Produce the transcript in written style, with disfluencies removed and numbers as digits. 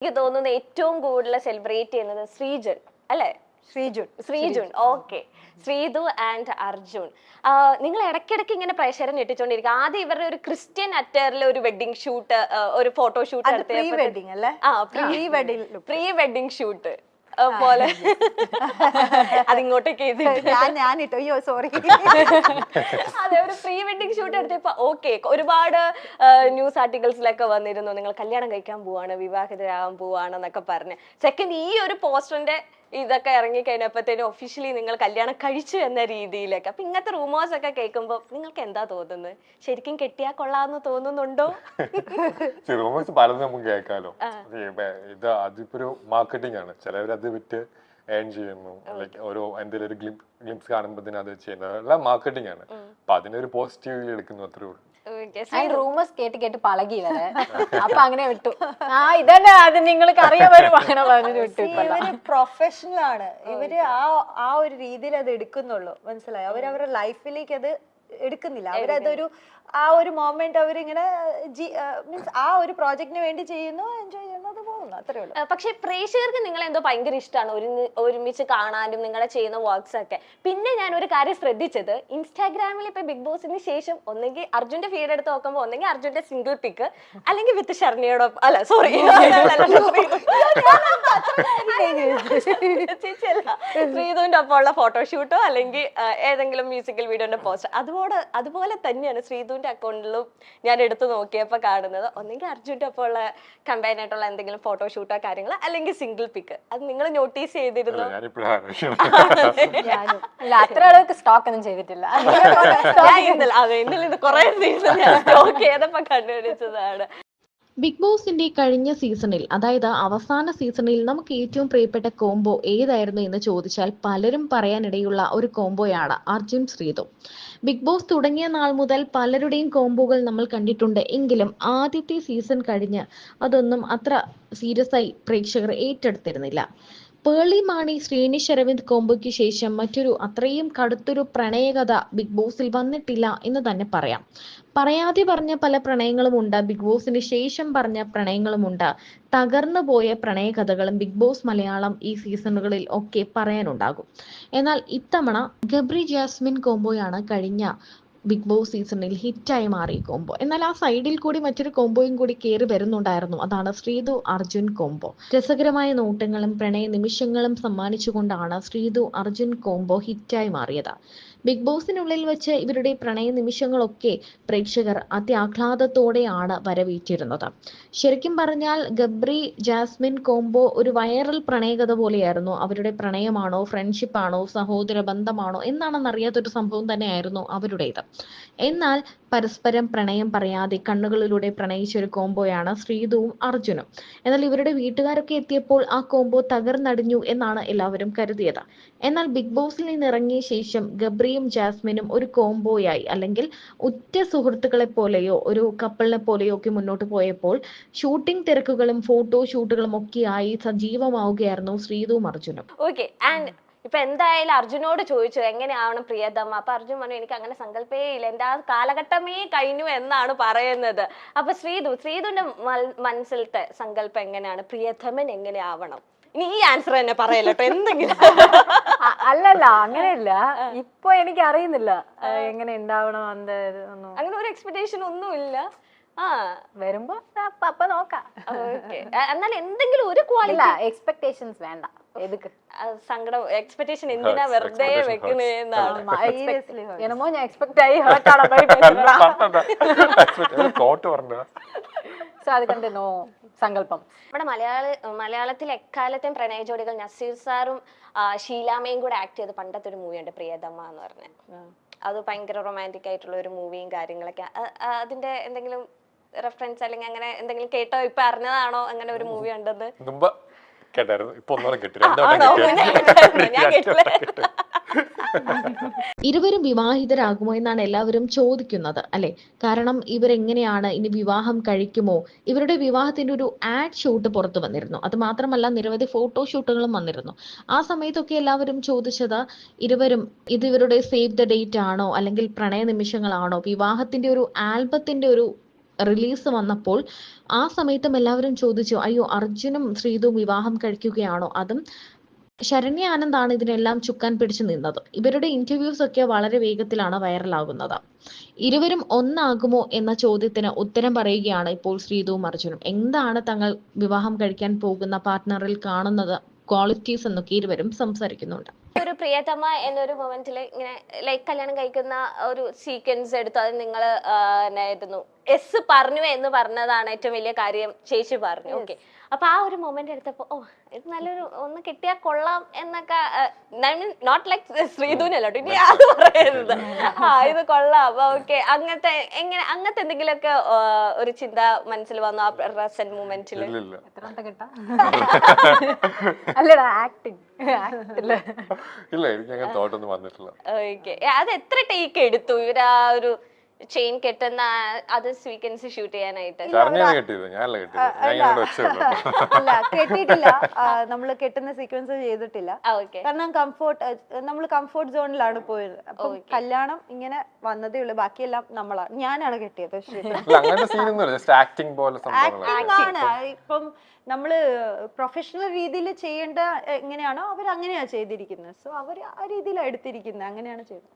എനിക്ക് തോന്നുന്നു ഏറ്റവും കൂടുതൽ സെലിബ്രേറ്റ് ചെയ്യുന്നത് ശ്രീജൻ അല്ലേ? ശ്രീജുൻ ഓക്കെ. ശ്രീതു ആൻഡ് അർജുൻ, നിങ്ങൾ ഇടയ്ക്കിടയ്ക്ക് ഇങ്ങനെ പ്രേക്ഷകരെ ഞെട്ടിച്ചോണ്ടിരിക്കും. ആദ്യം ഇവരുടെ ഒരു ക്രിസ്ത്യൻ അറ്ററിലെ ഒരു വെഡിങ് ഷൂട്ട്, ഒരു ഫോട്ടോഷൂട്ട് പ്രീ വെഡിങ് ഷൂട്ട് പോലെ അതിങ്ങോട്ടേക്ക് അയ്യോ സോറി അതെ, ഒരു പ്രീ വെഡിങ് ഷൂട്ട് എടുത്തപ്പോ ഓക്കെ, ഒരുപാട് ന്യൂസ് ആർട്ടിക്കിൾസിലൊക്കെ വന്നിരുന്നു നിങ്ങൾ കല്യാണം കഴിക്കാൻ പോവാണ്, വിവാഹിതരാകാൻ പോവാണെന്നൊക്കെ പറഞ്ഞ്. സെക്കൻഡ് ഈ ഒരു പോസ്റ്ററിന്റെ ഇതൊക്കെ ഇറങ്ങി കഴിഞ്ഞപ്പോഴത്തേനും ഒഫീഷ്യലി നിങ്ങൾ കല്യാണം കഴിച്ചു എന്ന രീതിയിലൊക്കെ. അപ്പൊ ഇങ്ങനത്തെ റൂമേഴ്സ് ഒക്കെ കേൾക്കുമ്പോ നിങ്ങൾക്ക് എന്താ തോന്നുന്നത്? ശരിക്കും കെട്ടിയാ കൊള്ളാന്ന് തോന്നുന്നുണ്ടോ? റൂമേഴ്സ് പലതും നമുക്ക് കേൾക്കാലോ. ഇത് അതിപ്പോ ഒരു മാർക്കറ്റിംഗ് ആണ്. ചിലവരത് വിറ്റ് ഏൺ ചെയ്യുന്നു, ലൈക്ക് ഓരോ എന്തെങ്കിലും ഒരു ഗ്ലിംസ് കാണുമ്പോൾ അത് ചെയ്യുന്നത് എല്ലാം മാർക്കറ്റിംഗ് ആണ്. അപ്പൊ അതിനൊരു പോസിറ്റീവ് എടുക്കുന്നു, അത്രേ ഉള്ളൂ. റൂമേഴ്സ് കേട്ട് കേട്ട് പളകി വരെ അപ്പൊ അങ്ങനെ വിട്ടു. ഇതന്നെ അത് നിങ്ങൾക്ക് അറിയാൻ അങ്ങനെ പറഞ്ഞു വിട്ടു. ഇവര് പ്രൊഫഷണൽ ആണ്, ഇവര് ആ ഒരു രീതിയിൽ അത് എടുക്കുന്നുള്ളൂ, മനസ്സിലായി? അവരവരുടെ ലൈഫിലേക്ക് അത് എടുക്കുന്നില്ല. അവരതൊരു ആ ഒരു മൊമെന്റ് അവരിങ്ങനെ മീൻസ് ആ ഒരു പ്രോജക്റ്റിന് വേണ്ടി ചെയ്യുന്നു, എൻജോയ് ചെയ്യുന്നു, അത് പോകുന്നു, അത്രേ ഉള്ളൂ. പക്ഷെ പ്രേക്ഷകർക്ക് നിങ്ങൾ എന്തോ ഭയങ്കര ഇഷ്ടമാണ് ഒരുമിച്ച് കാണാനും നിങ്ങളെ ചെയ്യുന്ന വർക്ക്സ് ഒക്കെ. പിന്നെ ഞാൻ ഒരു കാര്യം ശ്രദ്ധിച്ചത്, ഇൻസ്റ്റാഗ്രാമിൽ ഇപ്പൊ ബിഗ് ബോസിന് ശേഷം ഒന്നെങ്കിൽ അർജുന്റെ ഫീഡ് എടുത്ത് നോക്കുമ്പോൾ ഒന്നെങ്കിൽ അർജുന്റെ സിംഗിൾ പിക്ക്, അല്ലെങ്കിൽ വിത്ത് ഷർണിയോടൊപ്പം, അല്ല സോറി ശ്രീധുവിന്റെ ഒപ്പമുള്ള ഫോട്ടോഷൂട്ടോ അല്ലെങ്കിൽ ഏതെങ്കിലും മ്യൂസിക്കൽ വീഡിയോന്റെ പോസ്റ്റ്, അതുപോലെ തന്നെയാണ് ശ്രീധുവിന്റെ അക്കൗണ്ടിലും ഞാൻ എടുത്തു നോക്കിയപ്പോ കാണുന്നത്. ഒന്നെങ്കിൽ അർജുന്റെ ഒപ്പമുള്ള കമ്പൈൻ ആയിട്ടുള്ള എന്തെങ്കിലും ഫോട്ടോഷൂട്ടോ കാര്യങ്ങളോ, അല്ലെങ്കിൽ സിംഗിൾ പിക്ക്. അത് നിങ്ങൾ നോട്ടീസ് ചെയ്തിരുന്നു? അത്ര ആൾക്ക് സ്റ്റോക്ക് ഒന്നും ചെയ്തിട്ടില്ല. ഇന്നലെ ഇത് കുറെ സീസൺ സ്റ്റോക്ക് ചെയ്തപ്പോ കണ്ടുപിടിച്ചതാണ്. ബിഗ് ബോസിന്റെ കഴിഞ്ഞ സീസണിൽ, അതായത് അവസാന സീസണിൽ നമുക്ക് ഏറ്റവും പ്രിയപ്പെട്ട കോംബോ ഏതായിരുന്നു എന്ന് ചോദിച്ചാൽ പലരും പറയാനിടയുള്ള ഒരു കോംബോയാണ് അർജുൻ ശ്രീതു. ബിഗ് ബോസ് തുടങ്ങിയ നാൾ മുതൽ പലരുടെയും കോംബോകൾ നമ്മൾ കണ്ടിട്ടുണ്ട്. എങ്കിലും ആദ്യത്തെ സീസൺ കഴിഞ്ഞ് അതൊന്നും അത്ര സീരിയസ് ആയി പ്രേക്ഷകർ ഏറ്റെടുത്തിരുന്നില്ല. പേളി മാണി ശ്രീനിഷ് അരവിന്ദ് കോംബോയ്ക്ക് ശേഷം മറ്റൊരു അത്രയും കടുത്തൊരു പ്രണയകഥ ബിഗ് ബോസിൽ വന്നിട്ടില്ല എന്ന് തന്നെ പറയാം. പറയാതെ പറഞ്ഞ പല പ്രണയങ്ങളുമുണ്ട്, ബിഗ് ബോസിന് ശേഷം പറഞ്ഞ പ്രണയങ്ങളുമുണ്ട്. തകർന്നു പോയ പ്രണയകഥകളും ബിഗ് ബോസ് മലയാളം ഈ സീസണുകളിൽ ഒക്കെ പറയാനുണ്ടാകും. എന്നാൽ ഇത്തവണ ഗബ്രി ജാസ്മിൻ കോംബോയാണ് കഴിഞ്ഞ ബിഗ് ബോസ് സീസണിൽ ഹിറ്റായി മാറിയ കോംബോ. എന്നാൽ ആ സൈഡിൽ കൂടി മറ്റൊരു കോംബോയും കൂടി കയറി വരുന്നുണ്ടായിരുന്നു. അതാണ് ശ്രീതു അർജുൻ കോംബോ. രസകരമായ നോട്ടങ്ങളും പ്രണയ നിമിഷങ്ങളും സമ്മാനിച്ചുകൊണ്ടാണ് ശ്രീതു അർജുൻ കോംബോ ഹിറ്റായി മാറിയത്. ബിഗ് ബോസിനുള്ളിൽ വെച്ച് ഇവരുടെ പ്രണയ നിമിഷങ്ങളൊക്കെ പ്രേക്ഷകർ അത്യാഹ്ലാദത്തോടെയാണ് വരവേറ്റിരുന്നത്. ശരിക്കും പറഞ്ഞാൽ ഗബ്രി ജാസ്മിൻ കോംബോ ഒരു വൈറൽ പ്രണയകഥ പോലെയായിരുന്നു. അവരുടെ പ്രണയമാണോ, ഫ്രണ്ട്ഷിപ്പാണോ, സഹോദര ബന്ധമാണോ എന്നാണെന്നറിയാത്തൊരു സംഭവം തന്നെയായിരുന്നു അവരുടേത്. എന്നാൽ പരസ്പരം പ്രണയം പറയാതെ കണ്ണുകളിലൂടെ പ്രണയിച്ച ഒരു കോംബോയാണ് ശ്രീതുവും അർജുനും. എന്നാൽ ഇവരുടെ വീട്ടുകാരൊക്കെ എത്തിയപ്പോൾ ആ കോംബോ തകർന്നടിഞ്ഞു എന്നാണ് എല്ലാവരും കരുതിയത്. എന്നാൽ ബിഗ് ബോസിൽ നിന്ന് ഇറങ്ങിയ ശേഷം ഗബ്രിയും ജാസ്മിനും ഒരു കോംബോയായി, അല്ലെങ്കിൽ ഉറ്റ സുഹൃത്തുക്കളെ പോലെയോ ഒരു കപ്പിളിനെ പോലെയോ ഒക്കെ മുന്നോട്ട് പോയപ്പോൾ ഷൂട്ടിംഗ് തിരക്കുകളും ഫോട്ടോ ഷൂട്ടുകളും ഒക്കെയായി സജീവമാവുകയായിരുന്നു ശ്രീതുവും അർജുനും. ഓക്കെ, ആൻഡ് ഇപ്പൊ എന്തായാലും അർജുനോട് ചോദിച്ചു എങ്ങനെയാവണം പ്രിയതമ. അപ്പൊ അർജുൻ പറഞ്ഞു എനിക്ക് അങ്ങനെ സങ്കല്പേ ഇല്ല, എന്റെ ആ കാലഘട്ടമേ കഴിഞ്ഞു എന്നാണ് പറയുന്നത്. അപ്പൊ ശ്രീതുവിന്റെ മനസ്സിലത്തെ സങ്കല്പം എങ്ങനെയാണ്, പ്രിയതമൻ എങ്ങനെയാവണം? ഇനി ഈ ആൻസർ തന്നെ പറയല്ലോ എന്തെങ്കിലും. അല്ലല്ല, അങ്ങനെയല്ല. ഇപ്പൊ എനിക്ക് അറിയുന്നില്ല എങ്ങനെ ഉണ്ടാവണം, അങ്ങനെ ഒരു എക്സ്പെക്ടേഷൻ ഒന്നും ഇല്ല. വരുമ്പോ അപ്പൊ നോക്കാം. എന്നാൽ എന്തെങ്കിലും ഒരു ക്വാളിറ്റി, എക്സ്പെക്ടേഷൻസ് വേണ്ട. സങ്കടം എക്സ്പെക്ടേഷൻ എന്തിനാ വെറുതെ വെക്കുന്നതെന്നാണ്. എന്നമോ ഞാൻ എക്സ്പെക്ട് ആയി ഹേർട്ടാണ് സോ അത് കണ്ട് നോ സങ്കല്പം. നമ്മുടെ മലയാളത്തിൽ എക്കാലത്തെയും പ്രണയ ജോഡികൾ നസീർ സാറും ഷീലാമയും കൂടെ ആക്ട് ചെയ്ത് പണ്ടത്തെ ഒരു മൂവിയുണ്ട് പ്രിയതമ എന്ന് പറഞ്ഞ. അത് ഭയങ്കര റൊമാൻറ്റിക് ആയിട്ടുള്ള ഒരു മൂവിയും കാര്യങ്ങളൊക്കെ. അതിന്റെ എന്തെങ്കിലും റെഫറൻസ് അല്ലെങ്കിൽ അങ്ങനെ എന്തെങ്കിലും കേട്ടോ, ഇപ്പൊ അറിഞ്ഞതാണോ അങ്ങനെ ഒരു മൂവി ഉണ്ടെന്ന്? ഇരുവരും വിവാഹിതരാകുമോ എന്നാണ് എല്ലാവരും ചോദിക്കുന്നത്, അല്ലെ? കാരണം ഇവരെങ്ങനെയാണ് ഇനി വിവാഹം കഴിക്കുമോ? ഇവരുടെ വിവാഹത്തിന്റെ ഒരു ആഡ് ഷൂട്ട് പുറത്തു വന്നിരുന്നു. അത് മാത്രമല്ല നിരവധി ഫോട്ടോഷൂട്ടുകളും വന്നിരുന്നു. ആ സമയത്തൊക്കെ എല്ലാവരും ചോദിച്ചത് ഇരുവരും ഇത് ഇവരുടെ സേവ് ദ ഡേറ്റ് ആണോ, അല്ലെങ്കിൽ പ്രണയ നിമിഷങ്ങളാണോ, വിവാഹത്തിന്റെ ഒരു ആൽബത്തിന്റെ ഒരു റിലീസ് വന്നപ്പോൾ ആ സമയത്തും എല്ലാവരും ചോദിച്ചു, അയ്യോ അർജുനും ശ്രീതും വിവാഹം കഴിക്കുകയാണോ, അതും ശരണ്യ ആനന്ദാണ് ഇതിനെല്ലാം ചുക്കാൻ പിടിച്ചു നിന്നത്. ഇവരുടെ ഇന്റർവ്യൂസ് ഒക്കെ വളരെ വേഗത്തിലാണ് വൈറലാകുന്നത്. ഇരുവരും ഒന്നാകുമോ എന്ന ചോദ്യത്തിന് ഉത്തരം പറയുകയാണ് ഇപ്പോൾ ശ്രീതുവും അർജുനും. എന്താണ് തങ്ങൾ വിവാഹം കഴിക്കാൻ പോകുന്ന പാർട്ട്ണറിൽ കാണുന്നത് ക്വാളിറ്റീസ് എന്നൊക്കെ ഇരുവരും സംസാരിക്കുന്നുണ്ട്. ഒരു പ്രിയതമ എന്നൊരു മൊമെന്റിൽ ഇങ്ങനെ ലൈക്ക് കല്യാണം കഴിക്കുന്ന ഒരു സീക്വൻസ് എടുത്തു. അത് നിങ്ങൾ എന്നായിരുന്നു എസ് പറഞ്ഞു എന്ന് പറഞ്ഞതാണ് ഏറ്റവും വലിയ കാര്യം, ചേച്ചി പറഞ്ഞു. ഓക്കെ, അപ്പൊ ആ ഒരു മൊമെന്റ് എടുത്തപ്പോ ഓ ഇത് നല്ലൊരു ഒന്ന് കിട്ടിയാൽ കൊള്ളാം എന്നൊക്കെ, നോട്ട് ലൈക്ക് ശ്രീധുനല്ലോ ഇനി അത് പറയരുത്, ഇത് കൊള്ളാം അപ്പൊ ഓക്കെ, അങ്ങനത്തെ അങ്ങനത്തെ എന്തെങ്കിലുമൊക്കെ ഒരു ചിന്ത മനസ്സിൽ വന്നു ആ പ്രസന്റ് മൊമെന്റിൽ? എത്രാമത്തെ കിട്ടാ അല്ലടാ ആക്ടിങ് ഇല്ല, എനിക്ക് അങ്ങനെ തോട്ടൊന്നും വന്നിട്ടില്ല. ഓക്കെ, അത് എത്ര ടേക്ക് എടുത്തു ഇവര് ആ ഒരു ചെയിൻ കെട്ടുന്ന അത് സീക്വൻസ് ഷൂട്ട് ചെയ്യാനായിട്ട്? ശരണ്യാണ് കെട്ടിയത്, ഞാനല്ല കെട്ടിയത്. ഞാൻ ഇങ്ങനെ വെച്ചുള്ളൂ. അല്ല കെട്ടിയിട്ടില്ല, നമ്മള് കെട്ടുന്ന സീക്വൻസ് ചെയ്തിട്ടില്ല. ഓക്കെ, കാരണം നമ്മൾ കംഫോർട്ട് സോണിലാണ് പോയത്. അപ്പൊ കല്യാണം ഇങ്ങനെ വന്നതേ ഉള്ളൂ, ബാക്കിയെല്ലാം ഞാനാണ് കെട്ടിയത്. ഇല്ല, അങ്ങനത്തെ സീനൊന്നുമില്ല, ജസ്റ്റ് ആക്ടിങ് പോലെ സംഭവങ്ങളാണ്. ആണ് ഇപ്പം നമ്മള് പ്രൊഫഷണൽ രീതിയിൽ ചെയ്യേണ്ട എങ്ങനെയാണോ അവർ അങ്ങനെയാ ചെയ്തിരിക്കുന്നത്. സോ അവർ ആ രീതിയിലാണ് എടുത്തിരിക്കുന്നത്, അങ്ങനെയാണ് ചെയ്തത്.